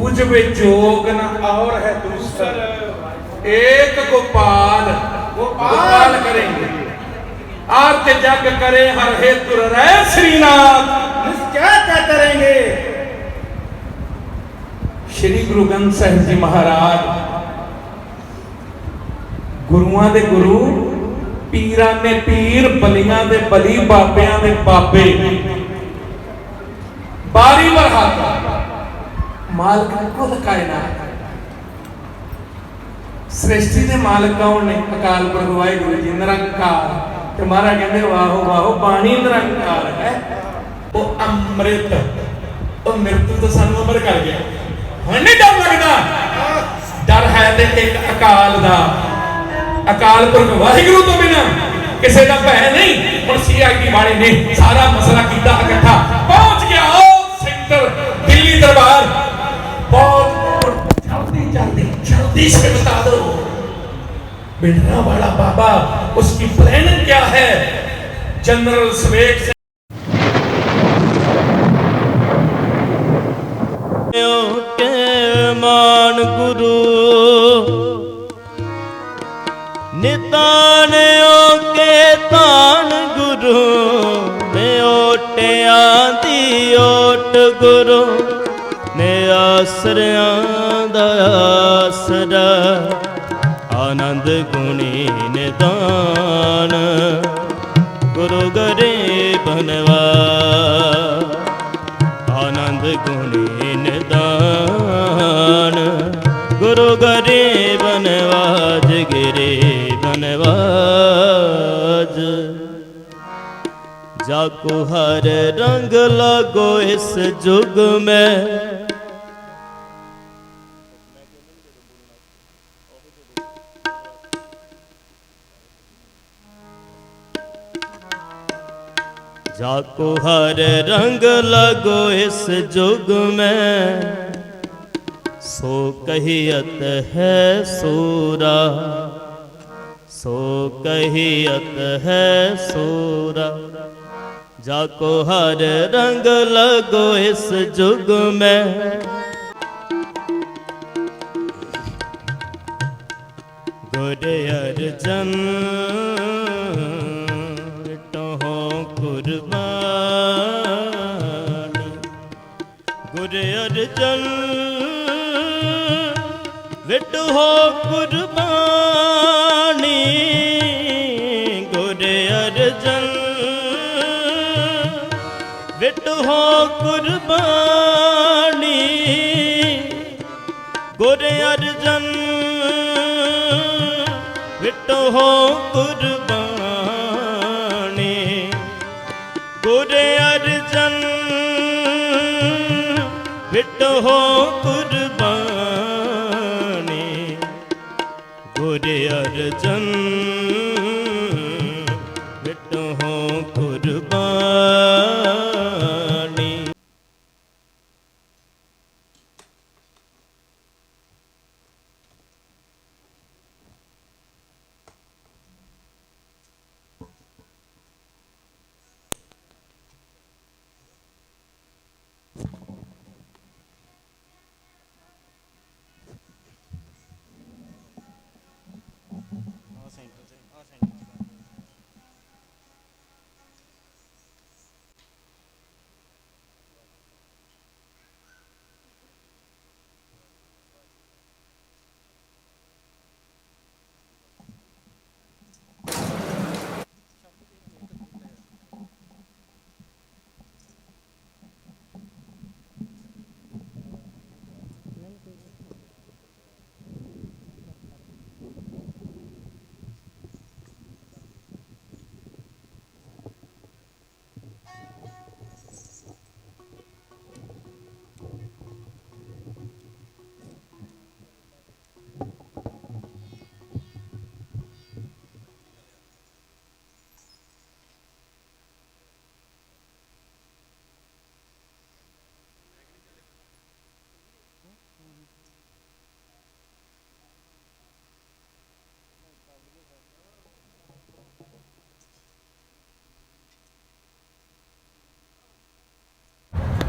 दूज वे जोग न और है दूसर, एक गोपाल गोपाल करेंगे। आर्त जग करे हर हेतु रहे श्रीनाथ, क्या क्या करेंगे। श्री गुरु ग्रंथ साहिब जी महाराज गुरुआं दे गुरु, पीरां ने पीर, बलियां दे बली, बाबियां दे बाबे, बारी बरहाता मालिक कुल कायनात। सृष्टि के मालिक कौन ने? अकाल पुरख वाहिगुरू जी निरंकार। ते महाराज कहते वाहो वाहो बाणी निरंकार है। वो अमृत, वो मृत्यु तो सानू अमर कर गया। हुण नहीं डर लगता, डर है ते एक अकाल दा। अकाल पुरख वाहिगुरू तो बिना किसी का भय नहीं। हुण CID वाले ने सारा मसला किया इकट्ठा, पहुंच गया ओ सेक्टर दिल्ली दरबार। बहुत जल्दी जल्दी जल्दी से बता दो बिठरा वाला बाबा, उसकी प्लानिंग क्या है? जनरल सवेग से के मान गुरु नितान के तान गुरु ने ओटिया दी ओट गुरु ने आसरियां दा आसरा आनंद गुणी निदान गुरु गरीब बनवा। आनंद गुणी निदान गुरु गरीब नवाज, गिरीब नवाज। जाको हर रंग लगो इस जुग में, जाको हर रंग लगो इस जुग में, सो कहियत है सूरा, सो कहियत है सूरा। जाको हर रंग लगो इस जुग में, गुर अर्जन कुर्बानी, गुर अर्जन विट हो कुर्बानी, गुर अर्जन विट हो कुर्बानी, गुर अर्जन विट हो कुर्बानी, गुर अर्जन विट हो कुर्बानी, गुर अर्जन विट हो कुर्बानी।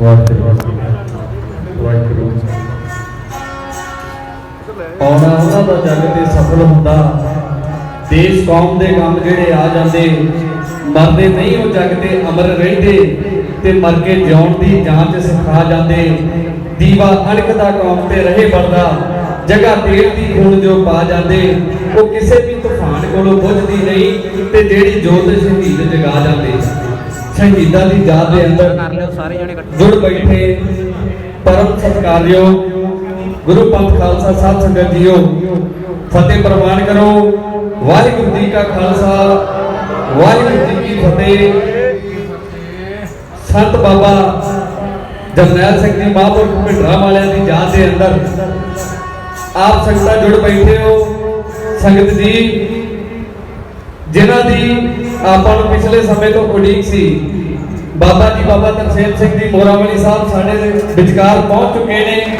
ਵਾਹਿਗੁਰੂ। ਆਉਣਾ ਉਹਨਾਂ ਦਾ ਜੱਗ ਤੇ ਸਫਲ ਹੁੰਦਾ। ਦੇਸ਼ ਕੌਮ ਦੇ ਕੰਮ ਜਿਹੜੇ ਆ ਜਾਂਦੇ, ਮਰਦੇ ਨਹੀਂ ਉਹ ਜੱਗ ਤੇ ਅਮਰ ਰਹਿੰਦੇ, ਤੇ ਮਰ ਕੇ ਜਿਉਣ ਦੀ ਜਾਂਚ ਸਿਖਾ ਜਾਂਦੇ। ਦੀਵਾ ਅਣਖਦਾ ਕੌਮ ਤੇ ਰਹੇ ਬਣਦਾ, ਜਗ੍ਹਾ ਤੇਲ ਦੀ ਖੂਨ ਜੋ ਪਾ ਜਾਂਦੇ। ਉਹ ਕਿਸੇ ਵੀ ਤੂਫਾਨ ਕੋਲੋਂ ਬੁਝਦੀ ਨਹੀਂ, ਤੇ ਜਿਹੜੀ ਜੋਤ ਸ਼ਹੀਦ ਜਗਾ ਜਾਂਦੇ। ਸ਼ਹੀਦਾਂ ਦੀ ਯਾਦ ਦੇ ਅੰਦਰ ਜੁੜ ਬੈਠੇ ਪਰਮ ਸਤਿਕਾਰਯੋਗ ਗੁਰੂ ਪੰਥ ਖਾਲਸਾ ਸਾਧ ਸੰਗਤ ਜੀਓ, ਫਤਿਹ ਪ੍ਰਵਾਨ ਕਰੋ। ਵਾਹਿਗੁਰੂ ਜੀ ਕਾ ਖਾਲਸਾ, ਵਾਹਿਗੁਰੂ ਜੀ ਕੀ ਫਤਿਹ। ਸੰਤ ਬਾਬਾ ਜਰਨੈਲ ਸਿੰਘ ਜੀ ਮਹਾਂਪੁਰਖ ਭਿੰਡਰਾਂ ਵਾਲਿਆਂ ਦੀ ਯਾਦ ਦੇ ਅੰਦਰ ਆਪ ਸੰਗਤਾਂ ਜੁੜ ਬੈਠੇ ਹੋ। ਸੰਗਤ ਜੀ ਜਿਨ੍ਹਾਂ ਦੀ ਆਪਾਂ ਨੂੰ ਪਿਛਲੇ ਸਮੇਂ ਤੋਂ ਉਡੀਕ ਸੀ, ਬਾਬਾ ਜੀ ਬਾਬਾ ਤਰਸੇਮ ਸਿੰਘ ਜੀ ਮੋਰਾਵਲੀ ਸਾਹਿਬ ਸਾਡੇ ਦੇ ਵਿਚਕਾਰ ਪਹੁੰਚ ਚੁੱਕੇ ਨੇ।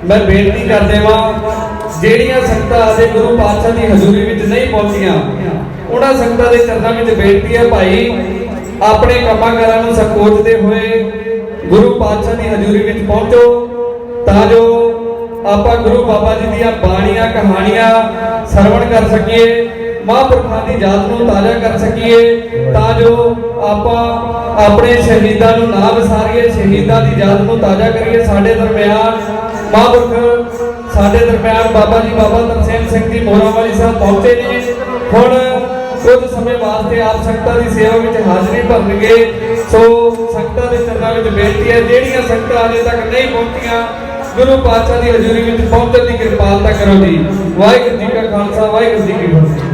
ਮੈਂ ਬੇਨਤੀ ਕਰ ਦੇਵਾਂ, ਜਿਹੜੀਆਂ ਸੰਗਤਾਂ ਆਦੇ ਗੁਰੂ ਪਾਤਸ਼ਾਹ ਦੀ ਹਜ਼ੂਰੀ ਵਿੱਚ ਨਹੀਂ ਪਹੁੰਚੀਆਂ, ਉਹਨਾਂ ਸੰਗਤਾਂ ਦੇ ਚਰਨਾਂ ਵਿੱਚ ਬੇਨਤੀ ਹੈ, ਭਾਈ ਆਪਣੇ ਕੰਮਾਂ ਕਾਰਾਂ ਨੂੰ ਸੰਕੋਚਦੇ ਹੋਏ ਗੁਰੂ ਪਾਤਸ਼ਾਹ ਦੀ ਹਜ਼ੂਰੀ ਵਿੱਚ ਪਹੁੰਚੋ, ਤਾਂ ਜੋ ਆਪਾਂ ਗੁਰੂ ਬਾਬਾ ਜੀ ਦੀਆਂ ਬਾਣੀਆਂ ਕਹਾਣੀਆਂ ਸਰਵਣ ਕਰ ਸਕੀਏ, ਮਹਾਂਪੁਰਖਾਂ ਦੀ ਯਾਦ ਨੂੰ ਤਾਜ਼ਾ ਕਰ ਸਕੀਏ, ਤਾਂ ਜੋ ਆਪਾਂ ਆਪਣੇ ਸ਼ਹੀਦਾਂ ਨੂੰ ਨਾ ਵਿਸਾਰੀਏ, ਸ਼ਹੀਦਾਂ ਦੀ ਯਾਦ ਨੂੰ ਤਾਜ਼ਾ ਕਰੀਏ। ਸਾਡੇ ਦਰਮਿਆਨ ਮਹਾਂਪੁਰਖ, ਸਾਡੇ ਦਰਮਿਆਨ ਬਾਬਾ ਜੀ ਬਾਬਾ ਤਰਸੇਮ ਸਿੰਘ ਜੀ ਮੋਰਾਂਵਾਲੀ ਸਾਹਿਬ ਪਹੁੰਚੇ ਨੇ। ਹੁਣ ਕੁਝ ਸਮੇਂ ਵਾਸਤੇ ਆਪ ਸੰਗਤਾਂ ਦੀ ਸੇਵਾ ਵਿੱਚ ਹਾਜ਼ਰੀ ਭਰਨਗੇ। ਸੋ ਸੰਗਤਾਂ ਦੇ ਚਰਨਾਂ ਵਿੱਚ ਬੇਨਤੀ ਹੈ, ਜਿਹੜੀਆਂ ਸੰਗਤਾਂ ਅਜੇ ਤੱਕ ਨਹੀਂ ਪਹੁੰਚੀਆਂ, ਗੁਰੂ ਪਾਤਸ਼ਾਹ ਦੀ ਹਜ਼ੂਰੀ ਵਿੱਚ ਪਹੁੰਚਣ ਦੀ ਕਿਰਪਾਲਤਾ ਕਰੋ ਜੀ। ਵਾਹਿਗੁਰੂ ਜੀ ਕਾ ਖਾਲਸਾ, ਵਾਹਿਗੁਰੂ ਜੀ ਕੀ ਫਤਿਹ।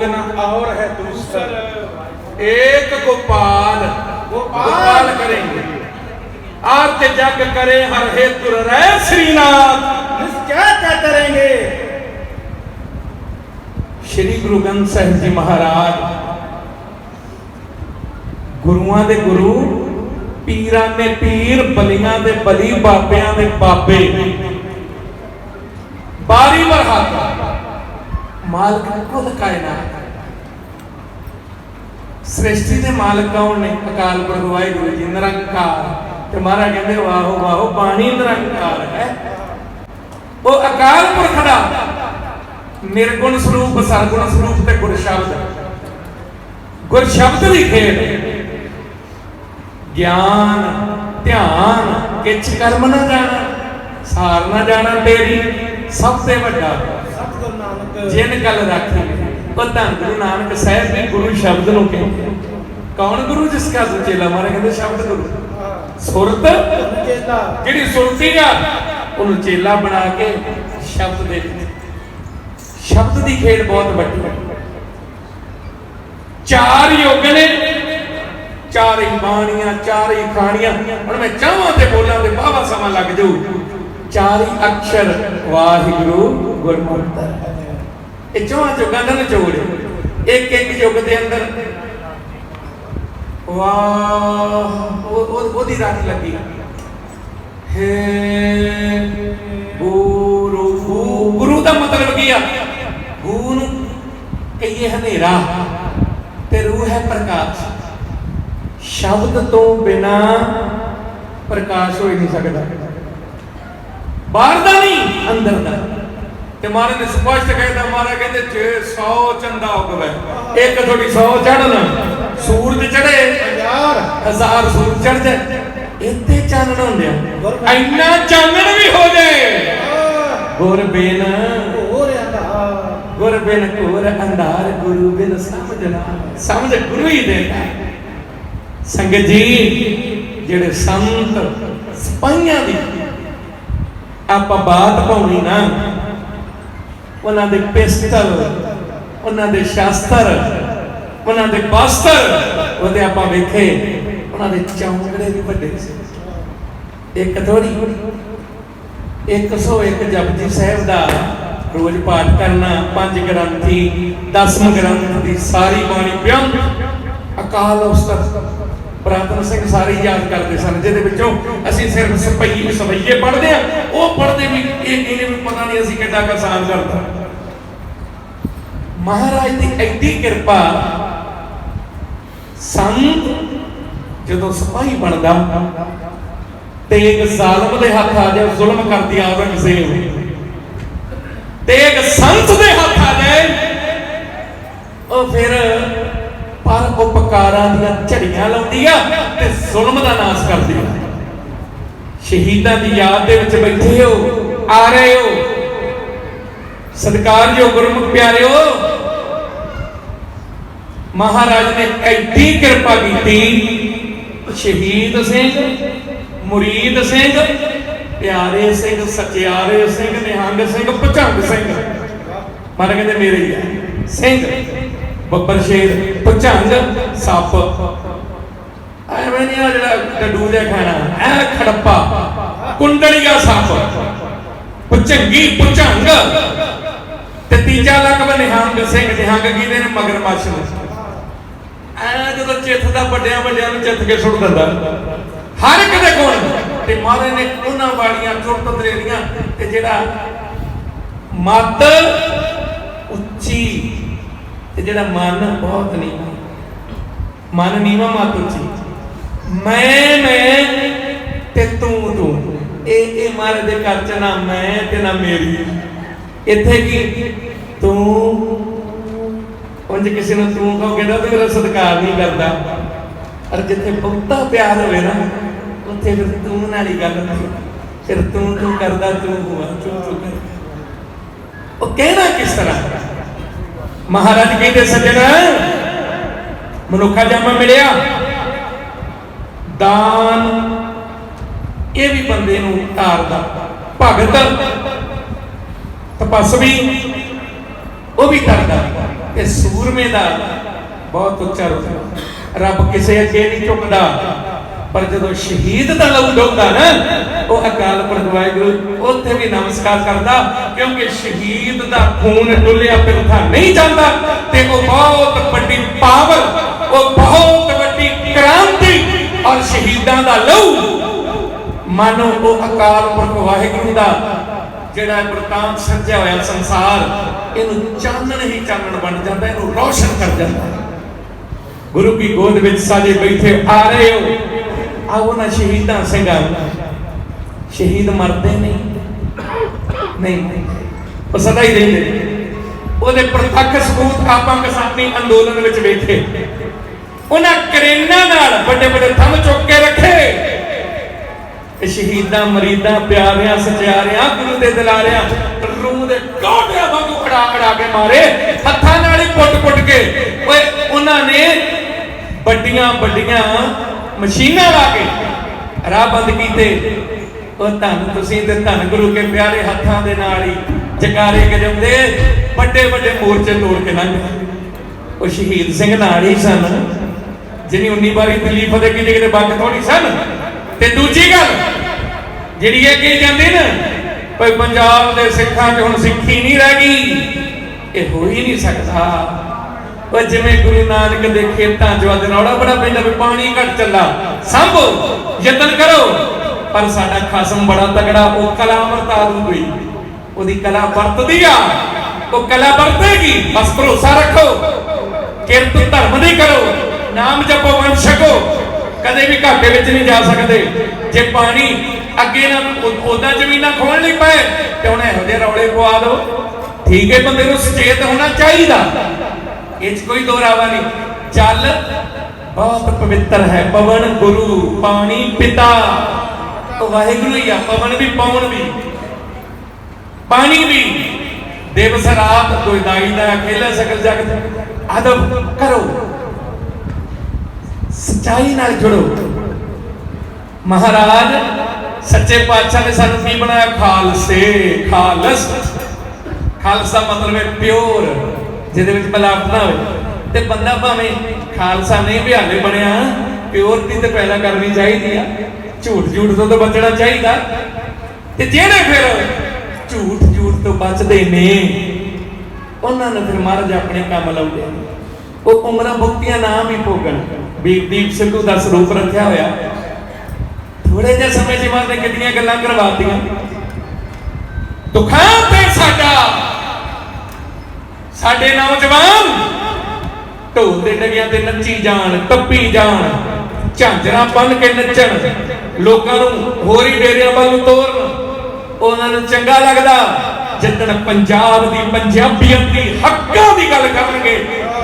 न और है दूसर। एक गोपाल गोपाल करेंगे आर्त जग करे हर हेतु रहे श्रीनाथ क्या क्या करेंगे। श्री गुरु ग्रंथ साहिब जी महाराज गुरुआं दे गुरु पीरां ने पीर बलियां दे बली बाबियां दे बाबे बारी बरहाता मालिक खुद कायनात सृष्टि दे मालिक कौन ने अकाल पुरख वाहिगुरु जी निरंकार ते महाराज कहंदे वाहो वाहो बाणी निरंकार है वो अकाल पुरख दा निर्गुण स्वरूप सरगुण स्वरूप ते गुर शब्द दी खेड ज्ञान ध्यान किछ कर्म ना जाना सार ना जाना तेरी सबसे बड़ा सतगुरु नानक जिन गल रखी वो धन गुरु नानक साहब भी गुरु शब्द नु कहते कौन गुरु जिसका चेला मारे कहते शब्द गुरु सुरत चेला जिहड़ी सुरती आ उन्हें चेला बना के शब्द दे शब्द की खेड बहुत वड्डी चार योग ने चार ही बाणियां चार ही खाणियां हुण मैं चाहां ते बोलां ते बाबा समा लग जाऊ चार ही अक्षर वाहिगुरु गुरमतਿ ये चौहां युगां दा निचोड़ एक एक युग दे अंदर वाह ओदी रात लगी हे गुरु गुरु दा मतलब की आ गुरु नूं कहिए हनेरा ते रूह है प्रकाश शब्द तो बिना प्रकाश हो ही नहीं सकता बाहर दा नहीं अंदर दा ते महाराज ने स्पष्ट कहता महाराज कहते जे 100 चंदा उगवे एक थोड़ी 100 चढ़ना सूरज चढ़े 1000 सूरज चढ़ जाए इत्ते चानण होंदे इन्ना चानण भी हो जाए गुर बिन घोर अंधार गुरु बिन समझ गुरु ही देता संगत जी जेड़े संत सिपाहियां दी आपां बात पाउणी ना उन्हां दे पिस्तल उन्हां दे शास्त्र उन्हां दे बस्तर ओदे आपां वेखे उन्हां दे चौंकड़े भी वड्डे सी एक थोड़ी 101 जपजी साहिब दा रोज पाठ करना 5 ग्रंथी 10वें ग्रंथ दी सारी बाणी बेअंत अकाल उस्ताद प्रातन सिंह सारी याद करते सन जिहदे विचों असीं सिर्फ सवैये पढ़दे आ ਉਹ पढ़दे भी इन्हें भी पता नहीं असीं किड्डा आसान करता महाराज दी एडी किरपा संत जदों सिपाही बनदा ते एक जालिम दे हत्थ आ जाए जुल्म करदी औरंगज़ेब ते एक संत दे हत्थ आ जाए ਉਹ फिर पर उपकारां ਦੀਆਂ ਝੜੀਆਂ ਲਾਉਂਦੀ ਆ ਤੇ ਜ਼ੁਲਮ ਦਾ ਨਾਸ ਕਰਦੀ ਆ ਸ਼ਹੀਦਾਂ ਦੀ ਯਾਦ ਦੇ ਵਿੱਚ ਬੈਠੇ ਹੋ ਆ ਰਹੇ ਹੋ ਸਤਿਕਾਰਯੋਗ ਗੁਰਮੁਖ ਪਿਆਰਿਓ ਮਹਾਰਾਜ ਨੇ ਐਡੀ ਕਿਰਪਾ ਕੀਤੀ ਸ਼ਹੀਦ ਸਿੰਘ ਮੁਰੀਦ ਸਿੰਘ ਪਿਆਰੇ ਸਿੰਘ ਸਚਿਆਰੇ ਸਿੰਘ ਨਿਹੰਗ ਸਿੰਘ ਭੁਜੰਗ ਸਿੰਘ ਮਹਾਰਾਜ ਕਹਿੰਦੇ ਮੇਰੇ ਹੀ ਆ ਸਿੰਘ ਬੱਬਰ ਸ਼ੇਰ ਭੁਜੰਗ ਸੱਪ ਐਵੇਂ ਨਹੀਂ ਆ ਜਿਹੜਾ ਡੱਡੂ ਜਿਹਾ ਖਾਣਾ ਐ ਖੜੱਪਾ ਕੁੰਡਲੀਆ ਸੱਪ ਭੁਜੰਗੀ ਭੁਜੰਗ ਤੇ ਤੀਜਾ ਲਕਬ ਨਿਹੰਗ ਸਿੰਘ ਨਿਹੰਗ ਕੀਦੇ ਨੇ ਮਗਰਮੱਛ ਨੂੰ ਐ ਜਦੋਂ ਚਿੱਥ ਦਾ ਵੱਡਿਆਂ ਵੱਡਿਆਂ ਨੂੰ ਚਿੱਥ ਕੇ ਸੁੱਟ ਦਿੰਦਾ ਹਰ ਇੱਕ ਦੇ ਕੋਲ ਤੇ ਮਹਾਰਾਜ ਨੇ ਉਹਨਾਂ ਵਾਲੀਆਂ ਚੁਰਤ ਦਰੇਰੀਆਂ ਤੇ ਜਿਹੜਾ ਮੱਤ ਉੱਚੀ ਤੇ ਜਿਹੜਾ ਮਨ ਬਹੁਤ ਨੀਵਾਂ ਮਨ ਨੀਵਾਂ ਮਤ ਉੱਚੀ ਮੈਂ ਤੇ ਤੂੰ ਇਹ ਮਹਾਰਾਜ ਦੇ ਘਰ ਚ ਨਾ ਮੈਂ ਤੇ ਨਾ ਮੇਰੀ ਇੱਥੇ ਕੀ ਤੂੰ ਉਂਝ ਕਿਸੇ ਨੂੰ ਤੂੰ ਕਹੋਗੇ ਤਾਂ ਮੇਰਾ ਸਤਿਕਾਰ ਨਹੀਂ ਕਰਦਾ ਪਰ ਜਿੱਥੇ ਬਹੁਤਾ ਪਿਆਰ ਹੋਵੇ ਨਾ ਉੱਥੇ ਫਿਰ ਤੂੰ ਨਾਲ ਹੀ ਗੱਲ ਹੁੰਦੀ ਫਿਰ ਤੂੰ ਕਰਦਾ ਤੂੰ ਕਰਦਾ ਉਹ ਕਹਿਣਾ ਕਿਸ ਤਰ੍ਹਾਂ महाराज कहते सज्जन मनुखा जामा मिलिया दान ये भी बंदे नूं तारदा भगत तपस्वी वो भी करदा ਇਹ ਸੂਰਮੇ ਦਾ ਬਹੁਤ ਉੱਚਾ ਰੁਤਬਾ। ਰੱਬ ਕਿਸੇ ਅੱਗੇ ਨਹੀਂ ਝੁਕਦਾ, ਪਰ ਜਦੋਂ ਸ਼ਹੀਦ ਦਾ ਲਹੂ ਡੋਲਦਾ ਨਾ, ਉਹ ਅਕਾਲ ਪੁਰਖ ਵਾਹਿਗੁਰੂ ਉੱਥੇ ਵੀ ਨਮਸਕਾਰ ਕਰਦਾ, ਕਿਉਂਕਿ ਸ਼ਹੀਦ ਦਾ ਖੂਨ ਡੁੱਲਿਆ ਬਿਰਥਾ ਨਹੀਂ ਜਾਂਦਾ। ਤੇ ਉਹ ਬਹੁਤ ਵੱਡੀ ਪਾਵਰ, ਉਹ ਬਹੁਤ ਵੱਡੀ ਕ੍ਰਾਂਤੀ, ਔਰ ਸ਼ਹੀਦਾਂ ਦਾ ਲਹੂ ਮਾਨੋ ਉਹ ਅਕਾਲ ਪੁਰਖ ਵਾਹਿਗੁਰੂ ਦਾ ਜਿਹੜਾ ਬਰਤਾਂਤ ਸੱਜਿਆ ਹੋਇਆ ਸੰਸਾਰ, ਇਹਨੂੰ ਚਾਨਣ ਹੀ ਚਾਨਣ ਬਣ ਜਾਂਦਾ, ਇਹਨੂੰ ਰੋਸ਼ਨ ਕਰ ਜਾਂਦਾ। ਗੁਰੂ ਕੀ ਗੋਦ ਵਿੱਚ ਸਾਜੇ ਬੈਠੇ ਆ ਰਹੇ ਹੋ, ਆਓ ਨਾ ਸ਼ਹੀਦਾਂ ਸਿੰਘਾਂ। ਸ਼ਹੀਦ ਮਰਦੇ ਨਹੀਂ, ਉਹ ਸਦਾ ਹੀ ਰਹਿੰਦੇ। ਉਹਦੇ ਪ੍ਰਤੱਖ ਸਬੂਤ ਆਪਾਂ ਕਿਸਾਨੀ ਅੰਦੋਲਨ ਵਿੱਚ ਵੇਖੇ। ਉਹਨਾਂ ਕਰੇਨਾਂ ਨਾਲ ਵੱਡੇ ਵੱਡੇ ਥੰਮ ਚੁੱਕ ਕੇ ਰੱਖੇ। ਸ਼ਹੀਦਾਂ ਮਰੀਦਾਂ ਪਿਆਰਿਆਂ ਸਚਿਆਰਿਆਂ ਗੁਰੂ ਦੇ ਦਿਲਾਰਿਆਂ ਰੂਹ ਦੇ ਗੋਡਿਆਂ ਵਾਂਗੂ ਖੜਾ ਕੇ ਮਾਰੇ, ਹੱਥਾਂ ਨਾਲ ਹੀ ਪੁੱਟ ਕੇ। ਓਏ ਉਹਨਾਂ ਨੇ ਵੱਡੀਆਂ ਮਸ਼ੀਨਾਂ ਲਾ ਕੇ ਰਾਹ ਬੰਦ ਕੀਤੇ। ਉਹ ਧੰਨ ਤੁਸੀਂ ਤੇ ਧੰਨ ਗੁਰੂ ਕੇ ਪਿਆਰੇ ਹੱਥਾਂ ਦੇ ਨਾਲ ਹੀ ਜਕਾਰੇ ਗਜਾਉਂਦੇ, ਵੱਡੇ ਮੋਰਚੇ ਤੋੜ ਕੇ ਲੰਘ। ਉਹ ਸ਼ਹੀਦ ਸਿੰਘ ਨਾਲ ਹੀ ਸਨ, ਜਿਹਨੀ 19 ਵਾਰੀ ਦਿੱਲੀ ਫਤਿਹ ਕੀਤੀ, ਕਿਤੇ ਬੱਕ ਥੋੜੀ ਸਨ। ਤੇ ਦੂਜੀ ਗੱਲ ਜਿਹੜੀ ਇਹ ਕਹੀ ਜਾਂਦੀ ਨਾ, ਭਾਈ ਪੰਜਾਬ ਦੇ ਸਿੱਖਾਂ 'ਚ ਹੁਣ ਸਿੱਖੀ ਨਹੀਂ ਰਹਿ ਗਈ, ਇਹ ਹੋ ਹੀ ਨਹੀਂ ਸਕਦਾ। ਉਹ ਜਿਵੇਂ ਗੁਰੂ ਨਾਨਕ ਦੇ ਖੇਤਾਂ 'ਚ ਅੱਜ ਰੌਲਾ ਬੜਾ ਪੈਂਦਾ ਵੀ ਪਾਣੀ ਘੱਟ ਚੱਲਾ, ਸੰਭੋ ਯਤਨ ਕਰੋ, ਪਰ ਸਾਡਾ ਖਸਮ ਬੜਾ ਤਗੜਾ, ਉਹ ਕਲਾ ਵਰਤਾ ਦੂਗੀ। ਉਹਦੀ ਕਲਾ ਵਰਤਦੀ ਆ, ਉਹ ਕਲਾ ਵਰਤੇਗੀ। ਬਸ ਭਰੋਸਾ ਰੱਖੋ, ਕਿਰਤ ਧਰਮ ਦੀ ਕਰੋ, ਨਾਮ ਜਪੋ, ਵੰਡ ਛਕੋ, ਕਦੇ ਵੀ ਘਾਟੇ ਵਿੱਚ ਨਹੀਂ ਜਾ ਸਕਦੇ। ਜੇ ਪਾਣੀ ਅੱਗੇ ਨਾ ਉਹਦਾ ਜ਼ਮੀਨਾਂ ਖੋਣ ਲਈ ਪਏ ਤੇ ਹੁਣ ਇਹੋ ਜਿਹੇ ਰੌਲੇ ਪਵਾ ਦਿਓ। ਠੀਕ ਹੈ, ਬੰਦੇ ਨੂੰ ਸੁਚੇਤ ਹੋਣਾ ਚਾਹੀਦਾ, ਇਹ 'ਚ ਕੋਈ ਦੋ ਰਾਵਾ ਨਹੀਂ। ਜਲ ਬਹੁਤ ਪਵਿੱਤਰ ਹੈ, ਪਵਨ ਗੁਰੂ, ਪਾਣੀ ਪਿਤਾ, ਵਾਹਿਗੁਰੂ ਹੀ ਆ। ਪਵਨ ਵੀ, ਪਵਨ ਵੀ, ਪਾਣੀ ਵੀ। ਦਿਵਸ ਰਾਤ ਦੁਇਦਾਈ ਦਾ ਅਖੇਲਾ ਸਕਲ ਜਗਤ। ਅਦਬ ਕਰੋ, ਸੱਚਾਈ ਨਾਲ ਜੁੜੋ। ਮਹਾਰਾਜ ਸੱਚੇ ਪਾਤਸ਼ਾਹ ਨੇ ਸਾਨੂੰ ਕੀ ਬਣਾਇਆ? ਖਾਲਸ। ਖਾਲਸਾ ਮਤਲਬ ਹੈ ਪਿਓਰ, ਜਿਹਦੇ ਵਿੱਚ ਮਿਲਾਵਟ ਨਾ ਹੋਵੇ। ਤੇ ਬੰਦਾ ਭਾਵੇਂ ਖਾਲਸਾ ਨਹੀਂ ਵੀ ਹਾਲੇ ਬਣਿਆ, ਪਿਓਰਟੀ ਤੇ ਪੈਦਾ ਕਰਨੀ ਚਾਹੀਦੀ ਆ। ਝੂਠ ਤੋਂ ਤਾਂ ਬਚਣਾ ਚਾਹੀਦਾ। ਤੇ ਜਿਹੜੇ ਫਿਰ ਝੂਠ ਤੋਂ ਬਚਦੇ ਨੇ, ਉਹਨਾਂ ਨੂੰ ਫਿਰ ਮਹਾਰਾਜ ਆਪਣੇ ਕੰਮ ਲਾਉਂਦੇ। ਉਹ ਉਮਰਾਂ ਭੁਗਤੀਆਂ ਨਾਮ ਹੀ ਭੋਗਣ। ਦੀਪ ਸਿੱਧੂ ਦਾ ਸਰੂਪ ਰੱਖਿਆ ਹੋਇਆ, ਥੋੜੇ ਜਿਹੇ ਸਮੇਂ 'ਚ ਬਾਅਦ ਨੇ ਕਿੰਨੀਆਂ ਗੱਲਾਂ ਕਰਵਾਤੀਆਂ। ਦੁਖਾਂ ਤੇ ਸਾਡੇ ਨੌਜਵਾਨ ਢੋਲ ਦੇ ਡਗਿਆਂ ਤੇ ਨੱਚੀ ਜਾਣ, ਟੱਪੀ ਜਾਣ, ਝਾਂਜਰਾਂ ਬੰਨ ਕੇ ਨੱਚਣ, ਲੋਕਾਂ ਨੂੰ ਹੋਰ ਹੀ ਡੇਰਿਆਂ ਵੱਲ ਨੂੰ ਤੋਰਨ। ਉਹਨਾਂ ਨੂੰ ਚੰਗਾ ਲੱਗਦਾ। ਜਿੱਦਣ ਪੰਜਾਬ ਦੀ, ਪੰਜਾਬੀਅਤ ਦੀ, ਹੱਕਾਂ ਦੀ ਗੱਲ ਕਰਨਗੇ,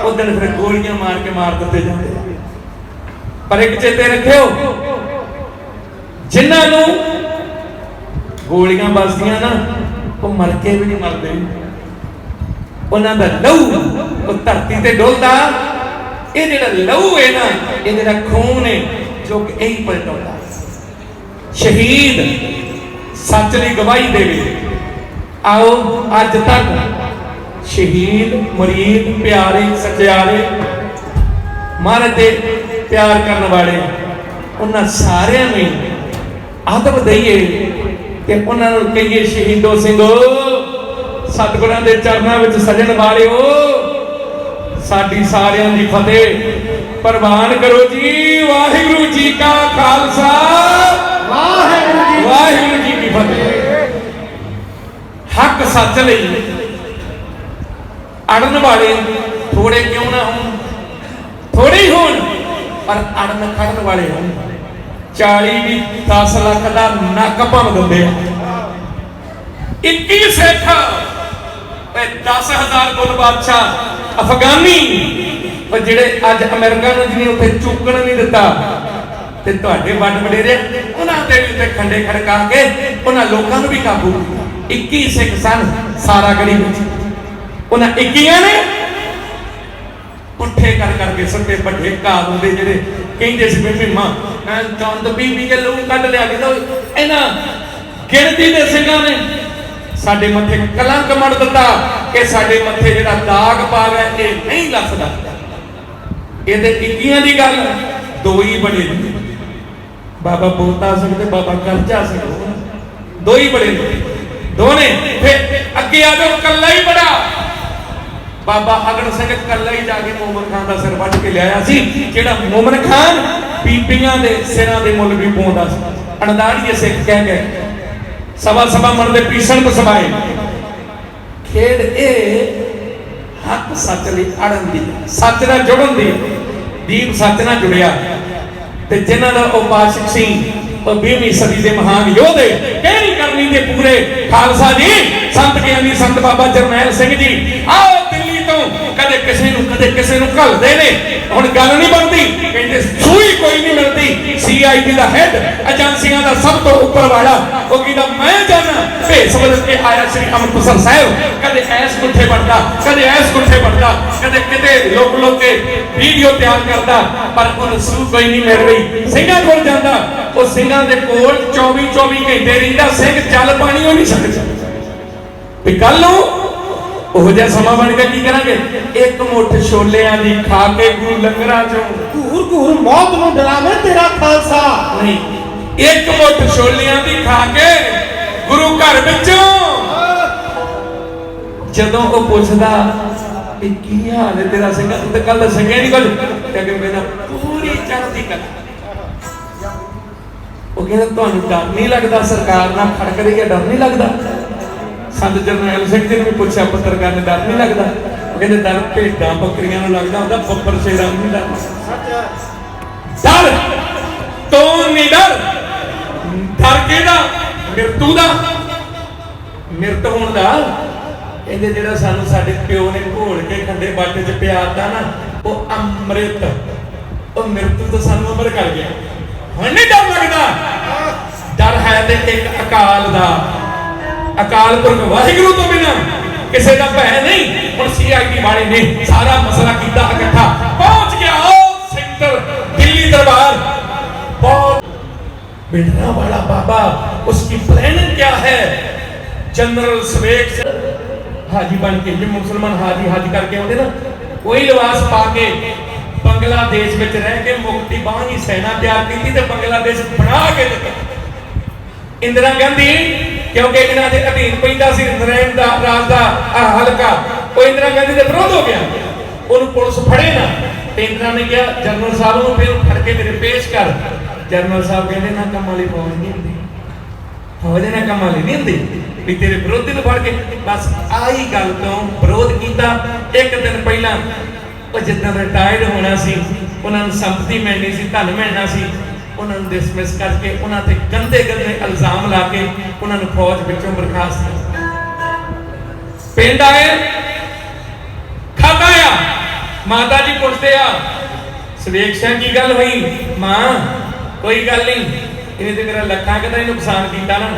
ਉਦਣ ਫਿਰ ਗੋਲੀਆਂ ਮਾਰ ਦਿੱਤੇ ਜਾਂਦੇ। ਪਰ ਇੱਕ ਚੇਤੇ ਰੱਖਿਓ, ਜਿਨ੍ਹਾਂ ਨੂੰ ਗੋਲੀਆਂ ਵੱਜਦੀਆਂ ਨਾ, ਉਹ ਮਰ ਕੇ ਵੀ ਨਹੀਂ ਮਰਦੇ। ਉਹਨਾਂ ਦਾ ਲਹੂ ਉਹ ਧਰਤੀ ਤੇ ਡੋਲਦਾ। ਇਹ ਜਿਹੜਾ ਲਹੂ ਹੈ ਨਾ, ਇਹ ਜਿਹੜਾ ਖੂਨ ਹੈ, ਜੋ ਕਿ ਇਹੀ ਪਲਟਾਉਂਦਾ। ਸ਼ਹੀਦ ਸੱਚ ਲਈ ਗਵਾਹੀ ਦੇਵੇ। ਆਓ ਅੱਜ ਤੱਕ ਸ਼ਹੀਦ, ਮੁਰੀਦ, ਪਿਆਰੇ, ਸਚਿਆਰੇ, ਮਹਾਰਾਜ ਦੇ ਪਿਆਰ ਕਰਨ ਵਾਲੇ, ਉਹਨਾਂ ਸਾਰਿਆਂ ਨੂੰ ਆਦਬ ਦਈਏ ਤੇ ਉਹਨਾਂ ਨੂੰ ਕਹੀਏ, ਸ਼ਹੀਦੋ ਸਿੰਘੋ, ਸਤਿਗੁਰਾਂ ਦੇ ਚਰਨਾਂ ਵਿੱਚ ਸਜਣ ਵਾਲਿਓ, ਸਾਡੀ ਸਾਰਿਆਂ ਦੀ ਫਤਿਹ ਪ੍ਰਵਾਨ ਕਰੋ ਜੀ। ਵਾਹਿਗੁਰੂ ਜੀ ਕਾ ਖਾਲਸਾ, ਵਾਹਿਗੁਰੂ ਜੀ ਕੀ ਫਤਿਹ। ਹੱਕ ਸੱਚ ਲਈ ਅੜਨ ਵਾਲੇ ਥੋੜੇ ਕਿਉਂ ਨਾ ਹੋਣ, ਥੋੜੇ ਹੀ ਹੋਣ, ਪਰ ਅੜਨ ਖੜਨ ਵਾਲੇ ਹੋਣ। 40 ਵੀ 10 ਲੱਖ ਦਾ ਨੱਕ ਭੰਨ ਦਿੰਦੇ ਆ। 21 ਸਿੱਖ, 10,000 ਗੁਲ ਬਾਦਸ਼ਾਹ ਅਫਗਾਨੀ, ਉਹ ਜਿਹੜੇ ਅੱਜ ਅਮਰੀਕਾ ਨੂੰ ਜਿਹਨੇ ਉੱਥੇ ਚੁੱਕਣ ਨਹੀਂ ਦਿੱਤਾ, ਤੇ ਤੁਹਾਡੇ ਵੱਡ ਵਡੇਰੇ ਉਹਨਾਂ ਦੇ ਵੀ ਉੱਤੇ ਖੰਡੇ ਖੜਕਾ ਕੇ ਉਹਨਾਂ ਲੋਕਾਂ ਨੂੰ ਵੀ ਕਾਬੂ ਕੀਤਾ। 21 ਸਿੱਖ ਸਨ ਸਾਰਾ ਗੜੀ ਵਿੱਚ। ਉਹਨਾਂ 21 ਨੇ ਪੁੱਠੇ ਕਰਕੇ ਸੱਤੇ ਵੱਡੇ ਘਾਹ ਹੁੰਦੇ, ਜਿਹੜੇ ਕਹਿੰਦੇ ਸੀ ਬੀਬੀ ਮਾਂ ਚੰਦ ਬੀਬੀ ਕੇ ਲੂ ਕੱਢ ਲਿਆ। ਕਿ ਇਹਨਾਂ ਗਿਣਤੀ ਦੇ ਸਿੰਘਾਂ ਨੇ ਸਾਡੇ ਮੱਥੇ ਕਲੰਕ ਮੜ ਦਿੱਤਾ ਕਿ ਸਾਡੇ ਮੱਥੇ ਜਿਹੜਾ ਦਾਗ ਪਾ ਗਿਆ ਇਹ ਨਹੀਂ ਲੱਥਦਾ। ਇਹਦੇ ਇੱਕੀਆਂ ਦੀ ਗੱਲ ਦੋ ਹੀ ਬਣੇ ਨੇ, ਬਾਬਾ ਬੋਲਤਾ ਸਕਦੇ, ਬਾਬਾ ਕਰਜਾ ਸਕਦੇ, ਦੋ ਹੀ ਬੜੇ ਨੇ, ਦੋ ਨੇ। ਫਿਰ ਅੱਗੇ ਆ ਜਾਓ, ਕੱਲਾ ਹੀ ਬੜਾ ਬਾਬਾ ਅਗਨ ਸਿੰਘ ਕੱਲਾ ਹੀ ਜਾ ਕੇ ਮੋਮਨ ਖਾਨ ਦਾ ਸਿਰ ਵੱਢ ਕੇ ਲਿਆਇਆ ਸੀ, ਜਿਹੜਾ ਮੋਮਨ ਖਾਨ ਬੀਬੀਆਂ ਦੇ ਸਿਰਾਂ ਦੇ ਮੁੱਲ ਵੀ ਪਾਉਂਦਾ ਸੀ। ਅਣਦਾੜੀਏ ਸਿੱਖ ਕਹਿ ਗਏ ਸਵਾ ਸਵਾ ਮਨ ਦੇ ਪੀਸਣ ਪਸਵਾਏ। ਖੇਡ ਇਹ ਹੱਕ ਸੱਚ ਲਈ ਅੜਨ ਦੀ, ਸੱਚ ਨਾਲ ਜੁੜਨ ਦੀ। ਦੀਪ ਸੱਚ ਨਾਲ ਜੁੜਿਆ ਤੇ ਜਿਨ੍ਹਾਂ ਦਾ ਉਹ ਬਾਸ਼ਕ ਸੀ, ਉਹ 20ਵੀਂ ਸਦੀ ਦੇ ਮਹਾਨ ਯੋਧੇ, ਕਹਿਣੀ ਕਰਨੀ ਦੇ ਪੂਰੇ ਖਾਲਸਾ ਜੀ, ਸੰਤ ਗਿਆਨੀ ਸੰਤ ਬਾਬਾ ਜਰਨੈਲ ਸਿੰਘ ਜੀ, ਆਓ ਦਿੱਲੀ ਤੋਂ ਕਦੇ ਕਿਸੇ ਨੂੰ ਘੱਲਦੇ ਨੇ। ਹੁਣ ਗੱਲ ਨਹੀਂ ਬਣਦੀ, ਕਹਿੰਦੇ ਸੂਈ ਕੋਈ ਨਹੀਂ ਮਿਲਦੀ। CID ਦਾ ਹੈਡ, ਏਜੰਸੀਆਂ ਦਾ ਸਭ ਤੋਂ ਉੱਪਰ ਵਾਲਾ, ਉਹ ਕਹਿੰਦਾ ਮੈਂ ਜਾਣਾ ਭੇਸ ਬਦਲ ਕੇ ਆਇਆ ਸ੍ਰੀ ਅੰਮ੍ਰਿਤਸਰ ਸਾਹਿਬ। ਕਦੇ ਐਸ ਗੁੱਠੇ ਵੜਦਾ, ਕਦੇ ਐਸ ਗੁੱਠੇ ਵੜਦਾ, ਕਦੇ ਕਿਤੇ ਲੋਕ ਕੇ ਵੀਡੀਓ ਤਿਆਰ ਕਰਦਾ, ਪਰ ਉਹ ਸੂ ਕੋਈ ਨਹੀਂ ਮਿਲ ਰਹੀ। ਸਿੰਘਾਂ ਕੋਲ ਜਾਂਦਾ, ਉਹ ਸਿੰਘਾਂ ਦੇ ਕੋਲ 24 ਘੰਟੇ ਰਹਿੰਦਾ। ਸਿੰਘ ਚੱਲ ਪਾਣੀ ਉਹ ਨਹੀਂ ਸਕਦਾ ਵੀ ਕੱਲ ਨੂੰ ਉਹ ਜਿਹਾ ਸਮਾਂ ਬਣ ਕੇ ਕੀ ਕਰਾਂਗੇ। ਇੱਕ ਮੁੱਠ ਛੋਲਿਆਂ ਦੀ ਖਾ ਕੇ ਗੁਰੂ ਲੰਗਰਾਂ ਚੋਂ ਘੂਰ ਘੂਰ ਮੌਤ ਨੂੰ ਡਰਾਵੇ ਤੇਰਾ ਖਾਲਸਾ। ਨਹੀਂ, ਇੱਕ ਮੁੱਠ ਛੋਲਿਆਂ ਦੀ ਖਾ ਕੇ ਗੁਰੂ ਘਰ ਵਿੱਚੋਂ ਜਦੋਂ ਉਹ ਪੁੱਛਦਾ ਕਿ ਕੀ ਹਾਲ ਹੈ ਤੇਰਾ ਸਿੰਘਾ, ਤੂੰ ਤਾਂ ਕੱਲ ਦੱਸਿਆ ਨਹੀਂ ਕੁਝ, ਤੇ ਕਿ ਮੇਰਾ ਪੂਰੀ ਚੜ੍ਹਦੀ ਕਲਾ। ਉਹ ਕਹਿੰਦਾ ਤੁਹਾਨੂੰ ਡਰ ਨਹੀਂ ਲੱਗਦਾ, ਸਰਕਾਰ ਨਾਲ ਖੜਕਦੀ ਹੈ, ਡਰ ਨਹੀਂ ਲੱਗਦਾ। ਸੰਤ ਜਰਨੈਲ ਸਿੰਘ ਜੀ ਨੂੰ ਵੀ ਪੁੱਛਿਆ ਪੱਤਰਕਾਰ ਨੇ, ਡਰ ਨਹੀਂ ਲੱਗਦਾ? ਉਹ ਕਹਿੰਦੇ ਡਰ ਭੇਡਾਂ ਬੱਕਰੀਆਂ ਨੂੰ ਲੱਗਦਾ ਹੁੰਦਾ, ਬੱਬਰ ਸ਼ੇਰਾਂ ਨੂੰ ਨਹੀਂ ਡਰਦਾ। ਡਰ ਤੋਂ ਨਹੀਂ ਡਰ। ਡਰ ਕਿਹਦਾ? ਮਿਰਤੂ ਦਾ, ਮਿਰਤ ਹੋਣ ਦਾ। ਇਹਦੇ ਜਿਹੜਾ ਸਾਨੂੰ ਸਾਡੇ ਪਿਓ ਨੇ ਘੋਲ ਕੇ ਖੰਡੇ ਬਾਟੇ 'ਚ ਪਿਆਰਤਾ ਨਾ, ਉਹ ਅੰਮ੍ਰਿਤ, ਉਹ ਮਿਰਤੂ ਤੋਂ ਸਾਨੂੰ ਅਮਰ ਕਰ ਗਿਆ। ਹੁਣ ਨਹੀਂ ਡਰ ਲੱਗਦਾ। ਡਰ ਹੈ ਤੇ ਇੱਕ ਅਕਾਲ ਦਾ, ਅਕਾਲ ਪੁਰਖ ਵਾਹਿਗੁਰੂ ਤੋਂ ਬਿਨਾਂ ਕਿਸੇ ਦਾ ਭੈ ਨਹੀਂ। ਹੁਣ CID ਵਾਲੇ ਨੇ ਸਾਰਾ ਮਸਲਾ ਕੀਤਾ ਇਕੱਠਾ, ਪਹੁੰਚ ਗਿਆ ਉਹ ਸੈਂਟਰ ਦਿੱਲੀ ਦਰਬਾਰ। बहुत बिठना वाला बाबा, उसकी प्लानिंग क्या है। जनरल सवेक हाजी बन के, जो मुसलमान हाजी करके आते ना, वही लिबास पा के बांग्लादेश में रह के मुक्ति बाही सेना तैयार की थी, बांग्लादेश बना के इंदिरा गांधी, क्योंकि इन्हों के अधीन पैदा सी नरेन दा राज दा हलका, वो इंदिरा गांधी के विरोध हो गया। उन्होंने पुलिस फड़े ना, इंदिरा ने कहा जनरल साहब को फिर फड़ के मेरे पेश कर। जनरल साहब कहते ना कम वाली फौज नहीं होंगी, फौज ना कम वाली नहीं होंगी भी तेरे विरोधी को फड़ के। बस आई गल तो विरोध किया। एक दिन पहला जितना रिटायर्ड होना सी, उन्होंने संपत्ति मिलनी सी, धन मिलना सी, उन्होंने डिसमिस करके उन्होंने गंदे गंदे इल्जाम ला के उन्होंने फौज विचों बर्खास्त किया। पिंड आए, खाता आ, माता जी पुछते आ सवेक सिंह की गल हुई? मां कोई गल नहीं, इन्हें तो मेरा लखा कहता नुकसान किया ना,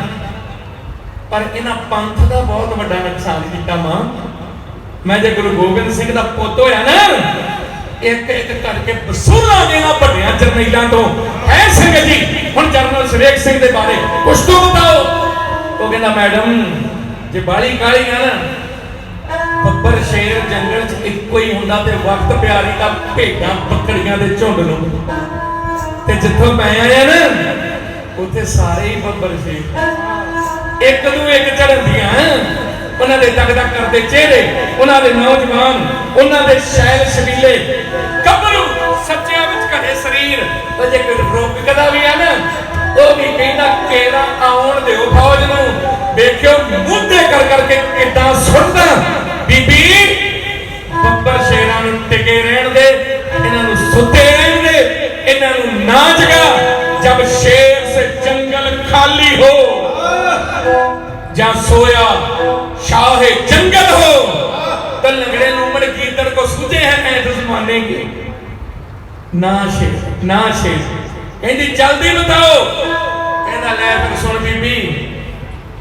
पर इन्हां पंथ का बहुत बड़ा नुकसान किया। मां मैं जो गुरु गोबिंद सिंह का पुत होया ना, एक एक करके वसूला देना बड़िया जरनैलों तो है। सिंह जी हुण जनरल सवेक सिंह के बारे कुछ तो बताओ। वो कहना मैडम जे बाली काली है ना, ਬੱਬਰ ਸ਼ੇਰ जंगल च ਇੱਕੋ ਹੀ ਹੁੰਦਾ ਤੇ ਵਕਤ ਪਿਆਰੀ ਦਾ ਭੇਡਾਂ ਬੱਕਰੀਆਂ ਦੇ ਝੁੰਡ ਨੂੰ। ਤੇ ਜਿੱਥੋਂ ਮੈਂ ਆਇਆ ਨਾ ਉੱਥੇ ਸਾਰੇ ਹੀ ਬੱਬਰ ਸ਼ੇਰ ਇੱਕ ਨੂੰ ਇੱਕ ਚੜ੍ਹਦੀਆਂ। ਉਹਨਾਂ ਦੇ ਤਕਦਾ ਕਰਦੇ ਚਿਹਰੇ, ਉਹਨਾਂ ਦੇ ਨੌਜਵਾਨ, ਉਹਨਾਂ ਦੇ ਸ਼ੈਲ ਸ਼ਬੀਲੇ ਗੱਭਰੂ, ਸੱਚਿਆਂ ਵਿੱਚ ਘੜੇ ਸਰੀਰ। ਉਹ ਜੇ ਕੋਈ ਰੋਕਦਾ ਵੀ ਆ ਨਾ, ਉਹ ਵੀ ਕਹਿੰਦਾ ਕੇਰਾ ਆਉਣ ਦਿਓ ਫੌਜ ਨੂੰ, ਵੇਖਿਓ ਮੁੱਦੇ ਕਰ ਕਰਕੇ ਕਿੱਦਾਂ ਸੁਣਦਾ। बीबी ਬੱਬਰ ਸ਼ੇਰਾਂ ਨੂੰ ਟਿਕੇ ਰਹਿਣ ਦੇ, ਇਹਨਾਂ ਨੂੰ ਸੁੱਤੇ ਰਹਿਣ ਦੇ, ਇਹਨਾਂ ਨੂੰ ਨਾ ਜਗਾ। जब शेर से जंगल खाली हो जहां सोया शाह जंगल हो, तो लंगड़े लूमड़ कीर्तन को सूझे हैं ऐठ जमाने के। ना शेर ना शेर कहती जल्दी बताओ। कहना ले फिर सुन बीबी,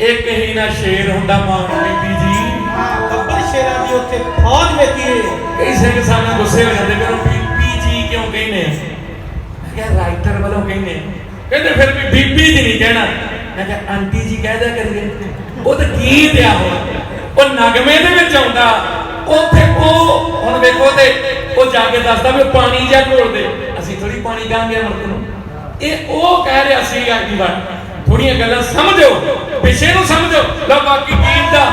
एक ही ना शेर हुंदा मान बीबी जी। ਬੱਬਰ ਸ਼ੇਰਾਂ ਦੀ ਉੱਥੇ ਫੌਜ ਵੇਖੀ ਹੈ। कई सिंह सानू गुस्से हो जाते, फिर बीबी जी क्यों कहने? मैं क्या राइटर वालों कहने? कहते फिर भी बीबी जी नहीं कहना। मैं क्या आंटी जी कह दिया करिए। ਉਹ ਤਾਂ ਗੀਤ ਆ ਉਹ ਨਗਮੇ ਦੇ ਵਿੱਚ ਆਉਂਦਾ ਉੱਥੇ ਉਹ ਹੁਣ ਵੇਖੋ ਤੇ ਉਹ ਜਾ ਕੇ ਦੱਸਦਾ ਵੀ ਪਾਣੀ ਜਾਂ ਘੋਲਦੇ ਅਸੀਂ ਥੋੜੀ ਪਾਣੀ ਗਾਂਗੇ ਅਮਰਤ ਨੂੰ ਇਹ ਉਹ ਕਹਿ ਰਿਹਾ ਸੀ ਅੱਗੀ ਵਾਰ ਥੋੜੀਆਂ ਗੱਲਾਂ ਸਮਝੋ ਪਿਛੇ ਨੂੰ ਸਮਝੋ ਲਓ ਬਾਕੀ ਗੀਤ ਦਾ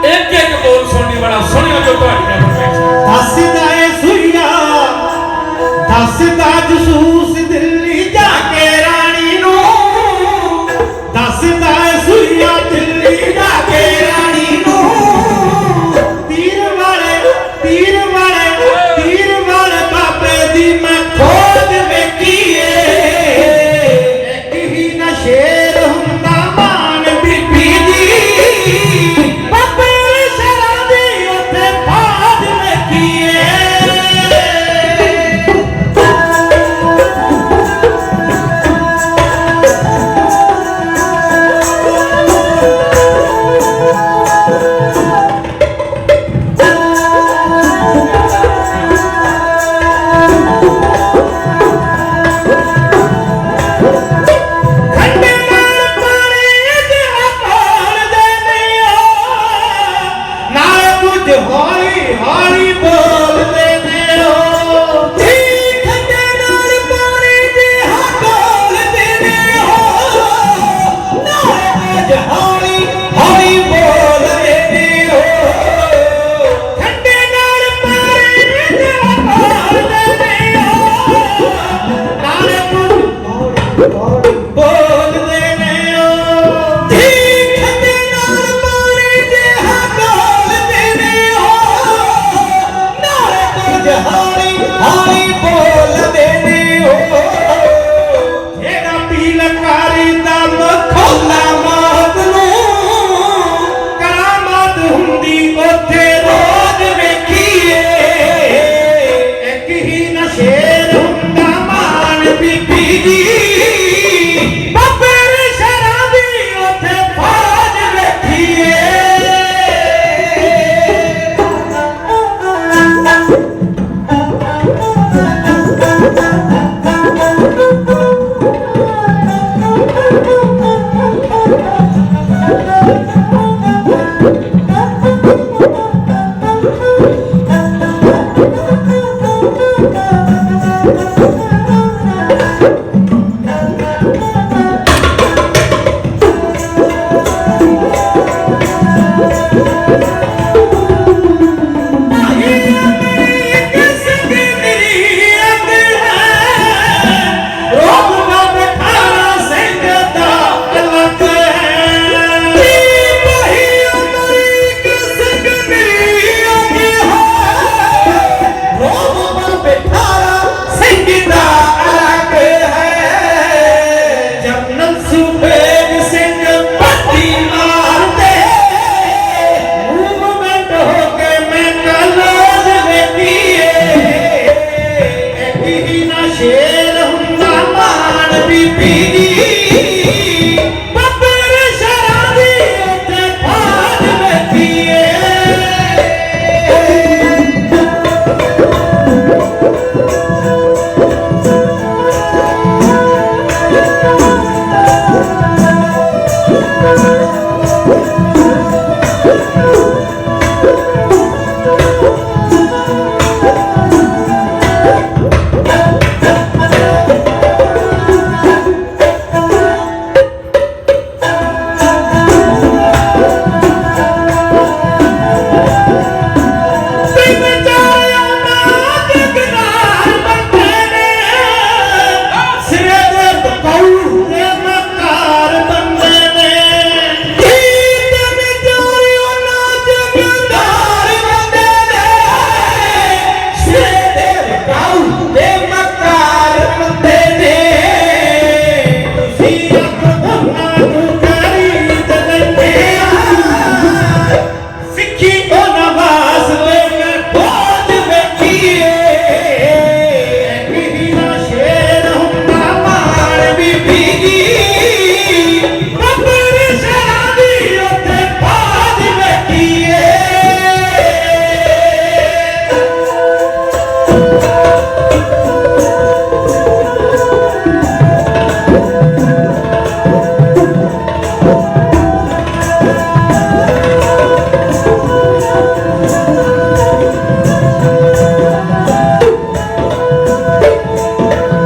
ਇੱਕ ਇੱਕ ਬੋਲ ਸੁਣਨੇ ਵਾਲਾ ਸੁਣਿਓ ਜੋ ਤੁਹਾਡੀ ਦੱਸਦਾ ਏ ਸੁਈਆ ਦੱਸਦਾ ਜਸੂਸ ਦਿੱਲੀ ਜਾ ਕੇ ਰਾਣੀ ਨੂੰ ਦੱਸਦਾ ਏ ਸੁਈਆ ਦਿੱਲੀ ਜਾ ਕੇ ਰਾਣੀ ਨੂੰ ਤੀਰ ਵਾਲੇ ਬਾਬੇ ਦੀ ਮੈਂ ਖੋਜ ਵੇਖੀਏ ਇੱਕ ਹੀ ਨਾ ਸ਼ੇਰ ਹੁੰਦਾ ਮਾਨ ਬੀਬੀ ਦੀ ਬਾਬੇ ਸ਼ਰਾਂ ਦੀ ਉੱਥੇ ਬਾਦ ਵੇਖੀਏ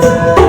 हाँ